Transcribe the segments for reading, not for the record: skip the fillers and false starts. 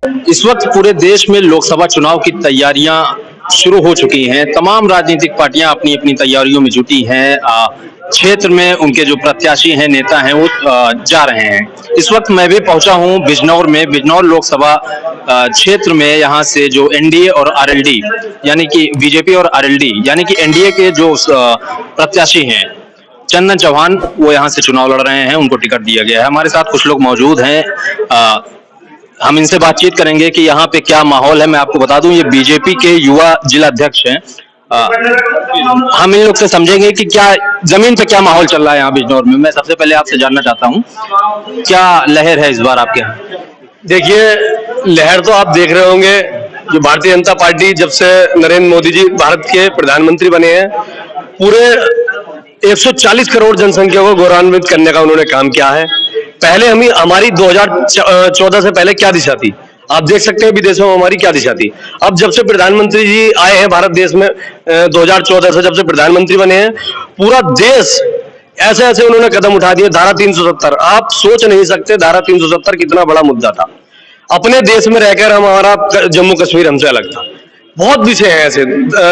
इस वक्त पूरे देश में लोकसभा चुनाव की तैयारियां शुरू हो चुकी हैं। तमाम राजनीतिक पार्टियां अपनी अपनी तैयारियों में जुटी हैं। क्षेत्र में उनके जो प्रत्याशी हैं, नेता हैं, वो जा रहे हैं। इस वक्त मैं भी पहुंचा हूं बिजनौर में। बिजनौर लोकसभा क्षेत्र में यहाँ से जो एनडीए और आरएलडी यानी कि बीजेपी और आरएलडी यानी कि एनडीए के जो प्रत्याशी हैं चंदन चौहान, वो यहाँ से चुनाव लड़ रहे हैं। उनको टिकट दिया गया है। हमारे साथ कुछ लोग मौजूद हैं। हम इनसे बातचीत करेंगे कि यहाँ पे क्या माहौल है। मैं आपको बता दूं, ये बीजेपी के युवा जिला अध्यक्ष हैं। हम इन लोग से समझेंगे कि क्या जमीन पे क्या माहौल चल रहा है यहाँ बिजनौर में। मैं सबसे पहले आपसे जानना चाहता हूँ, क्या लहर है इस बार आपके यहाँ? देखिए, लहर तो आप देख रहे होंगे, जो भारतीय जनता पार्टी जब से नरेंद्र मोदी जी भारत के प्रधानमंत्री बने हैं, पूरे 140 करोड़ जनसंख्या को गौरवान्वित करने का उन्होंने काम किया है। पहले हमारी 2014 से पहले क्या दिशा थी, आप देख सकते हैं विदेशों में हमारी क्या दिशा थी। अब जब से प्रधानमंत्री जी आए हैं भारत देश में, 2014 से जब से प्रधानमंत्री बने हैं, पूरा देश ऐसे ऐसे उन्होंने कदम उठा दिए। धारा 370, आप सोच नहीं सकते धारा 370 कितना बड़ा मुद्दा था। अपने देश में रहकर हमारा जम्मू कश्मीर हमसे अलग था। बहुत विषय हैं ऐसे,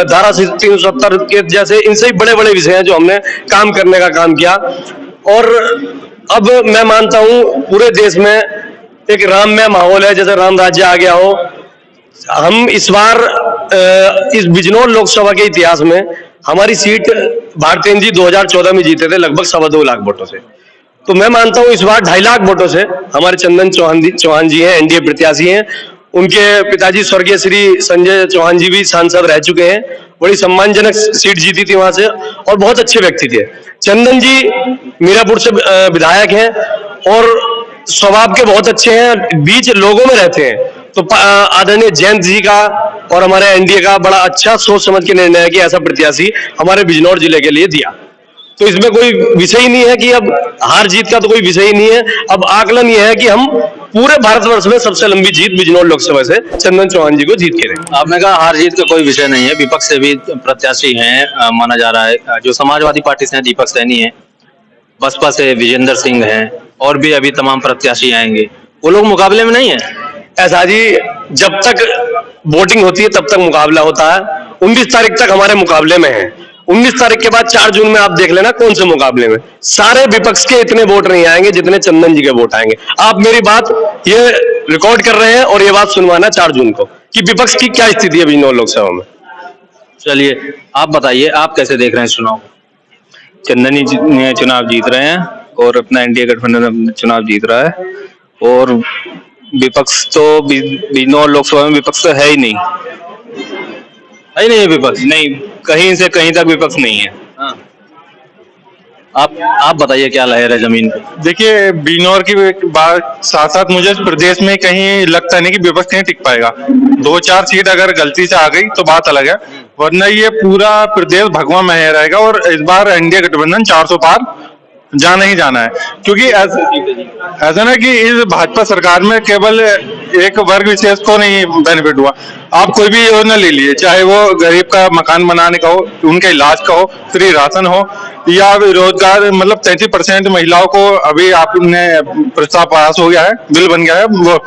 धारा 370 के जैसे इनसे ही बड़े बड़े विषय हैं जो हमने काम करने का काम किया। और अब मैं मानता हूं पूरे देश में एक राममय माहौल है, जैसे राम राज्य आ गया हो। हम इस बार इस बिजनौर लोकसभा के इतिहास में हमारी सीट भारतेंद्र जी 2014 में जीते थे लगभग 2.25 लाख वोटों से। तो मैं मानता हूं इस बार 2.5 लाख वोटों से हमारे चंदन चौहान जी हैं, एनडीए प्रत्याशी हैं। उनके पिताजी स्वर्गीय श्री संजय चौहान जी भी सांसद रह चुके हैं। बड़ी सम्मानजनक सीट जीती थी वहां से और बहुत अच्छे व्यक्ति थे। चंदन जी मीरापुर से विधायक हैं और स्वभाव के बहुत अच्छे हैं, बीच लोगों में रहते हैं। तो आदरणीय जयंत जी का और हमारे एनडीए का बड़ा अच्छा सोच समझ के निर्णय है कि ऐसा प्रत्याशी हमारे बिजनौर जिले के लिए दिया। तो इसमें कोई विषय ही नहीं है कि अब हार जीत का तो कोई विषय ही नहीं है। अब आकलन यह है कि हम पूरे भारतवर्ष में सबसे लंबी जीत बिजनौर लोकसभा से चंदन चौहान जी को जीत के देंगे। आपने कहा हार जीत का कोई विषय नहीं है। विपक्ष से भी प्रत्याशी हैं, माना जा रहा है। जो समाजवादी पार्टी से हैं दीपक सैनी है, बसपा से विजेंद्र सिंह हैं, और भी अभी तमाम प्रत्याशी आएंगे। वो लोग मुकाबले में नहीं है। ऐसा जी, जब तक वोटिंग होती है तब तक मुकाबला होता है। 19 तारीख तक हमारे मुकाबले में है। 19 तारीख के बाद 4 जून में आप देख लेना कौन से मुकाबले में। सारे विपक्ष के इतने वोट नहीं आएंगे जितने चंदन जी के वोट आएंगे। आप मेरी बात ये रिकॉर्ड कर रहे हैं और ये बात सुनवाना 4 जून को कि विपक्ष की क्या स्थिति है बिजनौर लोकसभा में। चलिए, आप बताइए, आप कैसे देख रहे हैं चुनाव? चंदन जी चुनाव जीत रहे हैं और अपना एनडीए गठबंधन चुनाव जीत रहा है। और विपक्ष तो बिजनौर लोकसभा में विपक्ष तो है ही नहीं, है ही नहीं विपक्ष। नहीं, कहीं से कहीं तक विपक्ष नहीं है। हाँ। आप बताइए क्या लहर है जमीन पे? देखिए, बिजनौर की बात साथ साथ मुझे प्रदेश में कहीं लगता नहीं कि विपक्ष कहीं टिक पाएगा। 2-4 सीट अगर गलती से आ गई तो बात अलग है, वरना ये पूरा प्रदेश भगवा में रहेगा। और इस बार एनडीए गठबंधन 400 पार जाना ही जाना है। क्योंकि ऐसा ना कि इस भाजपा सरकार में केवल एक वर्ग विशेष को नहीं बेनिफिट हुआ। आप कोई भी योजना ले लीजिए, चाहे वो गरीब का मकान बनाने का हो, उनके इलाज का हो, फ्री राशन हो, या रोजगार, मतलब 33% महिलाओं को अभी आपने प्रस्ताव पास हो गया है, बिल बन गया है, वो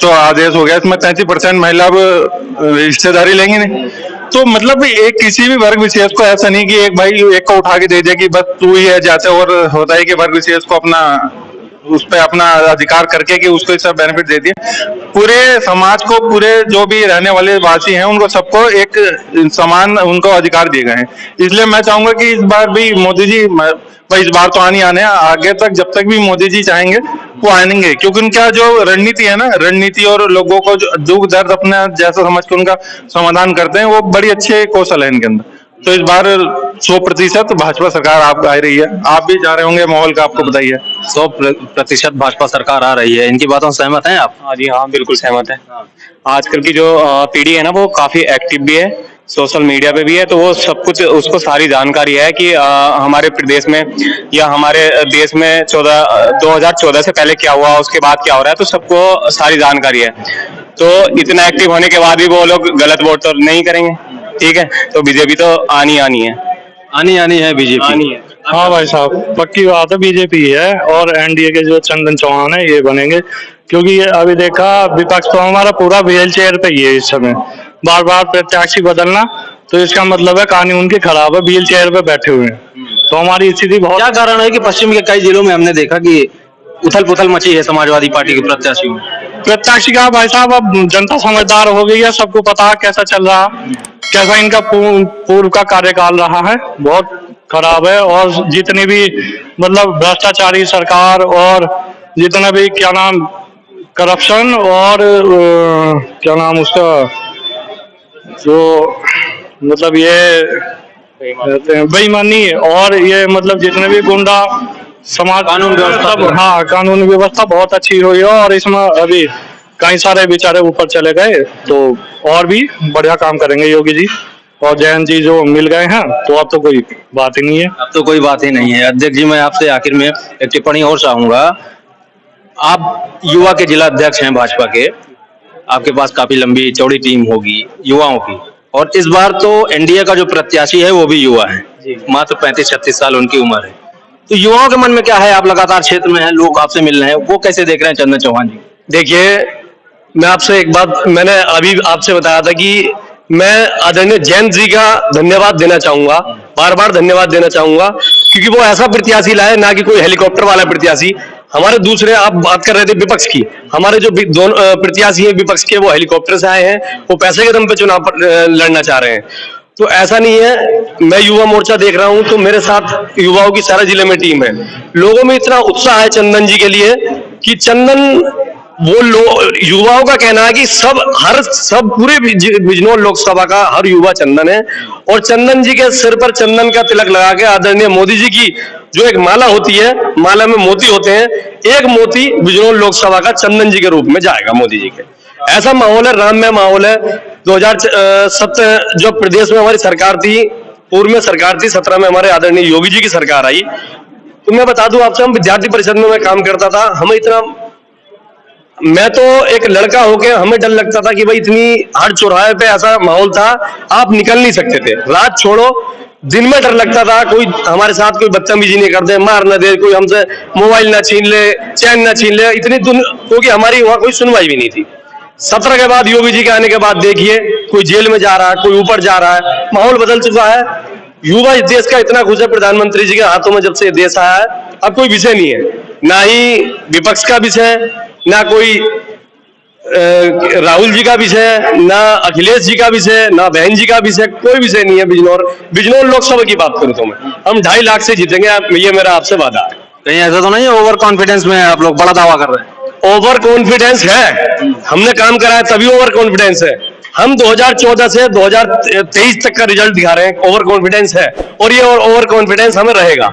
तो आदेश हो गया, इसमें 33% महिला हिस्सेदारी लेंगे नहीं। तो मतलब एक किसी भी वर्ग विशेष को ऐसा नहीं कि एक भाई एक को उठा के दे दिया कि बस तू ही है, जैसे और होता है कि वर्ग विशेष को अपना उस पर अपना अधिकार करके कि उसको सब बेनिफिट दे दिए। पूरे समाज को, पूरे जो भी रहने वाले वासी हैं, उनको सबको एक समान उनको अधिकार दिए गए हैं। इसलिए मैं चाहूंगा कि इस बार भी मोदी जी, भाई इस बार तो आने हैं, आगे तक जब तक भी मोदी जी चाहेंगे वो आएंगे। क्योंकि उनका जो रणनीति है ना, रणनीति और लोगों को जो दुख दर्द अपने जैसा समझ के उनका समाधान करते हैं, वो बड़ी अच्छे कौशल है इनके अंदर। तो इस बार 100% भाजपा सरकार आप आ रही है। आप भी जा रहे होंगे, माहौल का आपको बताइए। 100% भाजपा सरकार आ रही है। इनकी बातों से सहमत हैं आप? हाँ जी, हाँ, बिल्कुल सहमत है। आजकल की जो पीढ़ी है ना, वो काफी एक्टिव भी है, सोशल मीडिया पे भी है। तो वो सब कुछ, उसको सारी जानकारी है कि हमारे प्रदेश में या हमारे देश में 2014 से पहले क्या हुआ, उसके बाद क्या हो रहा है, तो सबको सारी जानकारी है। तो इतना एक्टिव होने के बाद भी वो लोग गलत वोट तो नहीं करेंगे। ठीक है, तो बीजेपी तो आनी है। आनी है बीजेपी। आनी है। हाँ भाई साहब, पक्की बात है, बीजेपी है और एनडीए के जो चंदन चौहान है ये बनेंगे, क्योंकि ये अभी देखा विपक्ष तो हमारा पूरा व्हील चेयर पे ही है इस समय, बार बार प्रत्याशी बदलना, तो इसका मतलब है कानून की खराब है, व्हील चेयर पे बैठे हुए हैं, तो हमारी स्थिति बहुत। क्या कारण है कि पश्चिम के कई जिलों में हमने देखा कि उथल पुथल मची है समाजवादी पार्टी के प्रत्याशियों में? प्रत्याशी का भाई साहब, अब जनता समझदार हो गई है, सबको पता है कैसा चल रहा, कैसा इनका पूर्व का कार्यकाल रहा है, बहुत खराब है। और जितनी भी मतलब भ्रष्टाचारी सरकार और जितना भी क्या नाम करप्शन और क्या नाम उसका जो मतलब ये बेईमानी और ये मतलब जितने भी गुंडा समाज कानून व्यवस्था सब, हाँ कानून व्यवस्था बहुत अच्छी हुई है और इसमें अभी कई सारे बेचारे ऊपर चले गए, तो और भी बढ़िया काम करेंगे योगी जी और जयंत जी जो मिल गए हैं, तो अब तो कोई बात ही नहीं है। अब तो कोई बात ही नहीं है। अध्यक्ष जी, मैं आपसे आखिर में एक टिप्पणी और चाहूंगा। आप युवा के जिला अध्यक्ष हैं भाजपा के, आपके पास काफी लंबी चौड़ी टीम होगी युवाओं की, और इस बार तो एनडीए का जो प्रत्याशी है वो भी युवा है, मात्र 35-36 साल उनकी उम्र है। तो युवाओं के मन में क्या है? आप लगातार क्षेत्र में हैं, लोग आपसे मिल रहे हैं, वो कैसे देख रहे हैं चंदन चौहान जी? देखिए, मैं आपसे एक बात मैंने अभी आपसे बताया था कि मैं आदरणीय जयंत जी का धन्यवाद देना चाहूंगा, बार बार धन्यवाद देना चाहूंगा, क्योंकि वो ऐसा प्रत्याशी लाए, ना कि कोई हेलीकॉप्टर वाला प्रत्याशी। हमारे दूसरे, आप बात कर रहे थे विपक्ष की, हमारे जो दोनों प्रत्याशी हैं विपक्ष के, वो हेलीकॉप्टर से आए हैं, वो पैसे के दम पे चुनाव लड़ना चाह रहे हैं। तो ऐसा नहीं है। मैं युवा मोर्चा देख रहा हूं, तो मेरे साथ युवाओं की सारे जिले में टीम है। लोगों में इतना उत्साह है चंदन जी के लिए कि चंदन, वो युवाओं का कहना है कि सब पूरे बिजनौर लोकसभा का हर युवा चंदन है, और चंदन जी के सिर पर चंदन का तिलक लगा के आदरणीय मोदी जी की जो एक माला होती है, माला में मोती होते हैं, एक मोती बिजनौर लोकसभा का चंदन जी के रूप में जाएगा मोदी जी के। ऐसा माहौल है, राममय माहौल है। 2007 जो प्रदेश में हमारी सरकार थी, पूर्व में सरकार थी, 17 में हमारे आदरणीय योगी जी की सरकार आई। तो मैं बता दूं आपसे, हम विद्यार्थी परिषद में मैं काम करता था, हमें इतना, मैं तो एक लड़का होके हमें डर लगता था कि भाई इतनी हर चौराहे पे ऐसा माहौल था, आप निकल नहीं सकते थे, रात छोड़ो दिन में डर लगता था कोई हमारे साथ कोई बदतमीजी नहीं कर दे, मार न दे, कोई हमसे मोबाइल ना छीन ले, चैन ना छीन ले, इतनी क्योंकि हमारी वहां कोई सुनवाई भी नहीं थी। 17 के बाद योगी जी के आने के बाद देखिए, कोई जेल में जा रहा है, कोई ऊपर जा रहा है, माहौल बदल चुका है। युवा इस देश का इतना खुश है, प्रधानमंत्री जी के हाथों में जब से देश आया है, अब कोई विषय नहीं है, ना ही विपक्ष का विषय, ना कोई राहुल जी का विषय, ना अखिलेश जी का विषय, ना बहन जी का विषय, कोई विषय नहीं है। बिजनौर लोकसभा की बात करूं तो हम 2.5 लाख से जीतेंगे, ये मेरा आपसे वादा है। कहीं ऐसा तो नहीं है ओवर कॉन्फिडेंस में आप लोग बड़ा दावा कर रहे हैं? ओवर कॉन्फिडेंस है, हमने काम करा है तभी ओवर कॉन्फिडेंस है। हम 2014 से 2023 तक का रिजल्ट दिखा रहे हैं, ओवर कॉन्फिडेंस है, और ये ओवर कॉन्फिडेंस हमें रहेगा।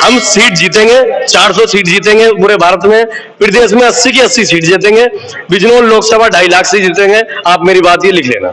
हम सीट जीतेंगे, 400 सीट जीतेंगे पूरे भारत में, प्रदेश में 80 की 80 सीट जीतेंगे, बिजनौर लोकसभा 2.5 लाख से जीतेंगे। आप मेरी बात ये लिख लेना।